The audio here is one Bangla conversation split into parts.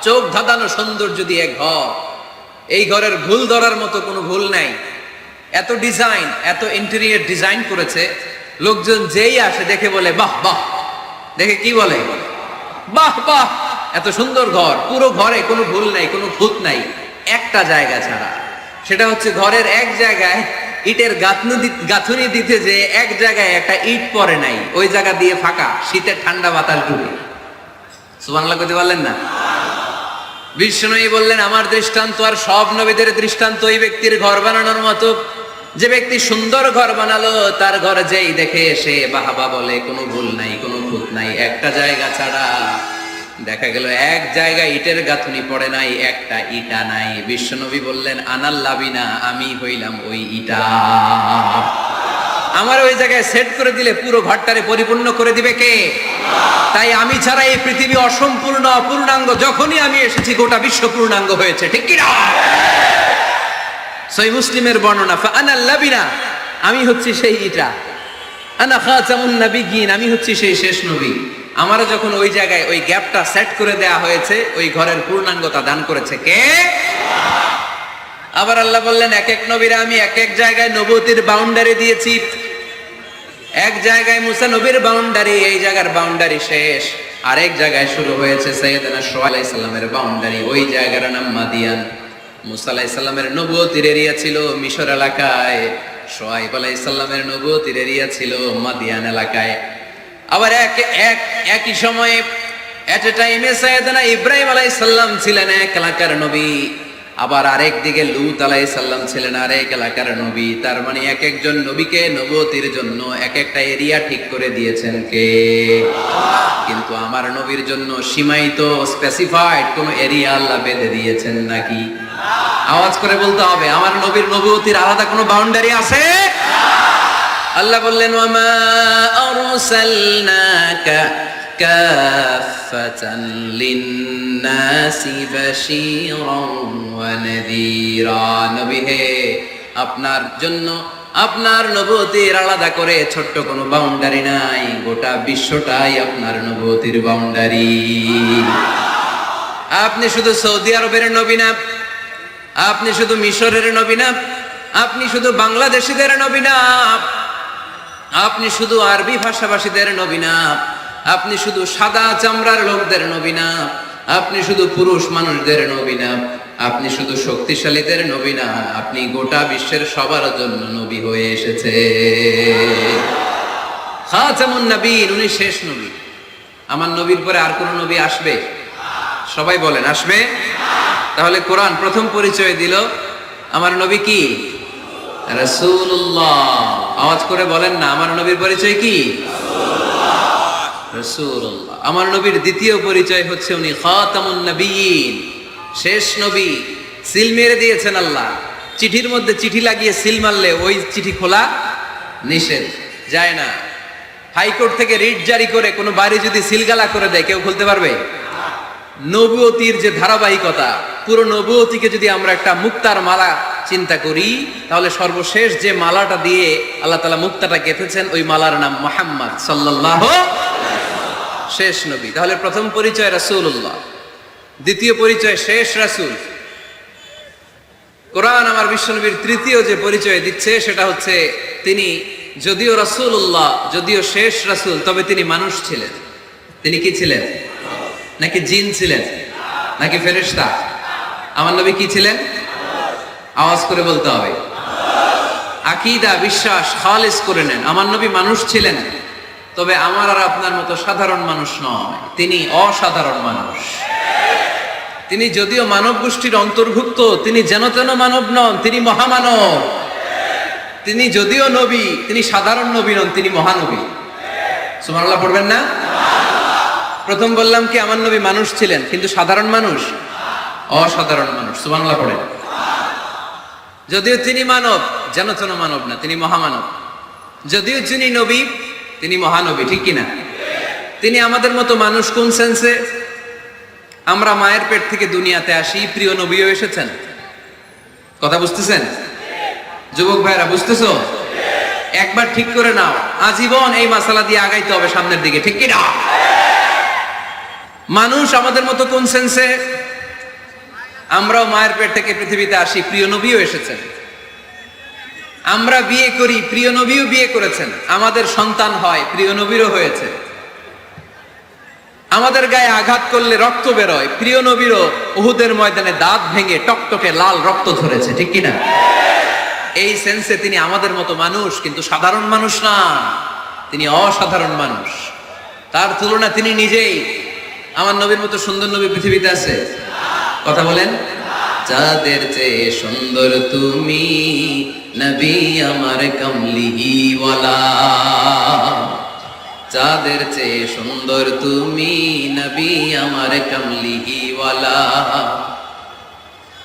চোখ ধাঁধানো সৌন্দর্য দিয়ে ঘর। এই ঘরের ভুল ধরার মতো কোনো ভুল নাই। এত ডিজাইন, এত ইন্টেরিয়র ডিজাইন করেছে, লোকজন যেই আসে দেখে বলে বাহ বাহ। দেখে কি বলে? বাহ বাহ। এত সুন্দর ঘর, পুরো ঘরে কোনো ভুল নাই, কোনো খুঁত নাই, একটা জায়গা ছাড়া। সেটা হচ্ছে ঘরের এক জায়গায় ইটের গাঁথুনি দিতে যে এক জায়গায় একটা ইট পড়ে নাই, ওই জায়গা দিয়ে ফাঁকা, শীতের ঠান্ডা বাতাস ঢুকে। সুবহানাল্লাহ কইতে পারলেন না? বিশ্বনবী বললেন, আমার দৃষ্টান্ত আর সব নবীদের দৃষ্টান্ত ওই ব্যক্তির ঘর বানানোর মতো, যে ব্যক্তি সুন্দর ঘর বানালো, তার ঘর যেই দেখে সে বাহাবা বলে, কোনো ভুল নাই, কোনো খুঁত নাই, একটা জায়গা ছাড়া। দেখা গেল এক জায়গায় ইটের গাঁথুনি পড়ে নাই, একটা ইটা নাই। বিশ্বনবী বললেন, আনাল লাবিনা, আমি হইলাম ওই ইটা। আমার ওই জায়গায় সেট করে দিলে পুরো ঘরটারে পরিপূর্ণ করে দিবে কে? তাই আমি ছাড়া এই পৃথিবী অসম্পূর্ণ, অপূর্ণাঙ্গ। যখনই আমি এসেছি গোটা বিশ্ব পূর্ণাঙ্গ হয়েছে, ঠিক কি না? সহিহ মুসলিমের বর্ণনা, ফাআনাল লাবিনা, আমি হচ্ছি সেই ইটা, আনা খাতামুন নাবিয়্যিন, আমি হচ্ছি সেই শেষ নবী। আমারও যখন ওই জায়গায় ওই গ্যাপটা সেট করে দেয়া হয়েছে, ওই ঘরের পূর্ণাঙ্গতা দান করেছে কে? আবার আল্লাহ বললেন, এক এক নবীরা আমি এক এক জায়গায় নবুয়তির বাউন্ডারি দিয়েছি। এক জায়গায় মুসা নবীর বাউন্ডারি, এই জায়গার বাউন্ডারি শেষ। আরেক জায়গায় শুরু হয়েছে সাইয়েদনা শুআয়ব আলাইহিস সালামের বাউন্ডারি, ওই জায়গার নাম মাদিয়ান। মুসা আলাইহিস সালামের নবুয়তির এরিয়া ছিল মিশর এলাকায়, শুআয়ব আলাইহিস সালামের নবুয়তির এরিয়া ছিল মাদিয়ান এলাকায়। আবার একই সময়ে এট এ টাইমে সাইয়েদনা ইব্রাহিম আলাইহিস সালাম ছিলেন এক এলাকার নবী, আবার আরেক দিকে লূত আলাইহিস সালাম ছিলেন আরেক এলাকার নবী। তার মানে এক একজন নবীকে নবুয়তির জন্য এক একটা এরিয়া ঠিক করে দিয়েছেন কে? কিন্তু আমার নবীর জন্য সীমায়িত, স্পেসিফাইড কোন এরিয়া আল্লাহ বেঁধে দিয়েছেন নাকি? আওয়াজ করে বলতে হবে, আমার নবীর নবুয়তির আলাদা কোনো বাউন্ডারি আছে? আল্লাহ বললেন, ওয়ামা আরসালনাকা কাফাতান লিন্নাসি বাশীরান ওয়া নাযীরা। নবী হে, আপনার জন্য আপনার নবুয়তির আলাদা করে ছোট্ট কোনো বাউন্ডারি নাই, গোটা বিশ্বটাই আপনার নবুয়তির বাউন্ডারি। আপনি শুধু সৌদি আরবের নবী না, আপনি শুধু মিশরের নবী না, আপনি শুধু বাংলাদেশিদের নবী না, আপনি শুধু আরবি ভাষাভাষীদের নবী না, আপনি শুধু সাদা চামড়ার লোকদের নবী না, আপনি শুধু পুরুষ মানুষদের নবী না, আপনি শুধু শক্তিশালীদের নবী না, আপনি গোটা বিশ্বের সবার জন্য নবী হয়ে এসেছে। খাতামুন নবীয়্যিন, উনি শেষ নবী। আমার নবীর পরে আর কোন নবী আসবে? সবাই বলেন, আসবে? তাহলে কোরআন প্রথম পরিচয় দিল, আমার নবী কি? রাসূলুল্লাহ। আওয়াজ করে বলেন না, আমার নবীর পরিচয় কি? রাসূলুল্লাহ। আমার নবীর দ্বিতীয় পরিচয় হচ্ছে উনি খাতামুন নবিয়্যিন, শেষ নবী। সিল মেরে দিয়েছেন আল্লাহ। চিঠির মধ্যে চিঠি লাগিয়ে সিল মারলে ওই চিঠি খোলা নিষেধ, যায় না। হাইকোর্ট থেকে রিট জারি করে কোনো বাড়ি যদি সিলগালা করে দেয়, কেউ খুলতে পারবে? নবুয়তির যে ধারাবাহিকতা, পুরো নবুয়তিকে যদি আমরা একটা মুক্তার মালা চিন্তা করি, তাহলে সর্বশেষ যে মালাটা দিয়ে আল্লাহ তাআলা মুক্তাটা গেঁথেছেন, ওই মালার নাম মুহাম্মদ সাল্লাল্লাহু আলাইহি ওয়াসাল্লাম, শেষ নবী। তাহলে প্রথম পরিচয় রাসূলুল্লাহ, দ্বিতীয় পরিচয় শেষ রাসূল। কোরআন আমার বিশ্বনবীর তৃতীয় যে পরিচয় দিচ্ছে, সেটা হচ্ছে তিনি যদিও রাসূলুল্লাহ, যদিও শেষ রাসূল, তবে তিনি মানুষ ছিলেন। তিনি কি ছিলেন? নাকি জিন ছিলেন? নাকি ফেরেশতা? আমার নবী কি ছিলেন? আওয়াজ করে বলতে হবে। আকীদা, বিশ্বাস খালিস করে নেন, আমার নবী মানুষ ছিলেন, তবে আমার আর আপনার মতো সাধারণ মানুষ নয়, তিনি অসাধারণ মানুষ। তিনি যদিও মানব গোষ্ঠীর অন্তর্ভুক্ত, তিনি যেন তেন মানব নন, তিনি মহামানব। তিনি যদিও নবী, তিনি সাধারণ নবী নন, তিনি মহানবী। সুবহানাল্লাহ পড়বেন না? প্রথম বললাম কি, আমার নবী মানুষ ছিলেন, কিন্তু সাধারণ মানুষ, অসাধারণ মানুষ। সুবহানাল্লাহ পড়েন। যদিও তিনি মানব, যেন তেন মানব না, তিনি মহামানব। যদিও তিনি নবী, তিনি মহানবী, ঠিক কিনা? তিনি আমাদের মতো মানুষ কোন সেন্সে? আমরা মায়ের পেট থেকে দুনিয়াতে আসি, প্রিয় নবীও এসেছেন। কথা বুঝতেছেন? যুবক ভাইরা বুঝতেছো? একবার ঠিক করে নাও, আজীবন এই মাসালা দিয়ে আগাইতে হবে সামনের দিকে, ঠিক কিনা? মানুষ আমাদের মতো কোন সেন্সে? আমরাও মায়ের পেট থেকে পৃথিবীতে আসি, প্রিয় নবীও এসেছেন। আমরা বিয়ে করি, প্রিয় নবীও বিয়ে করেছেন। আমাদের সন্তান হয়, প্রিয় নবীরও হয়েছে। আমাদের গায়ে আঘাত করলে রক্ত বেরোয়, প্রিয় নবীরও উহুদের ময়দানে দাঁত ভেঙে টকটকে লাল রক্ত ঝরেছে, ঠিক কিনা? এই সেন্সে তিনি আমাদের মতো মানুষ, কিন্তু সাধারণ মানুষ না, তিনি অসাধারণ মানুষ। তার তুলনা তিনি নিজেই। আমার নবীর মতো সুন্দর নবী পৃথিবীতে আছে? কথা বলেন। যাদের চেয়ে সুন্দর তুমি নবী আমার কমলিওয়ালা, যাদের চেয়ে সুন্দর তুমি নবী আমার কমলিওয়ালা,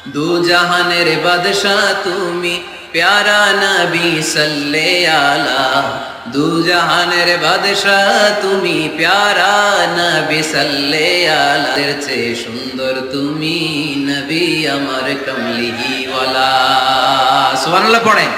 দু জাহানের বাদশাহ তুমি প্যারা নবী সাল্লে আলা, দু জাহানের বাদশাহ তুমি প্যারা নবী সাল্লে আলা, যাদের চেয়ে সুন্দর তুমি নবী আমার কমলিওয়ালা। সুবহানাল্লাহ পড়েন।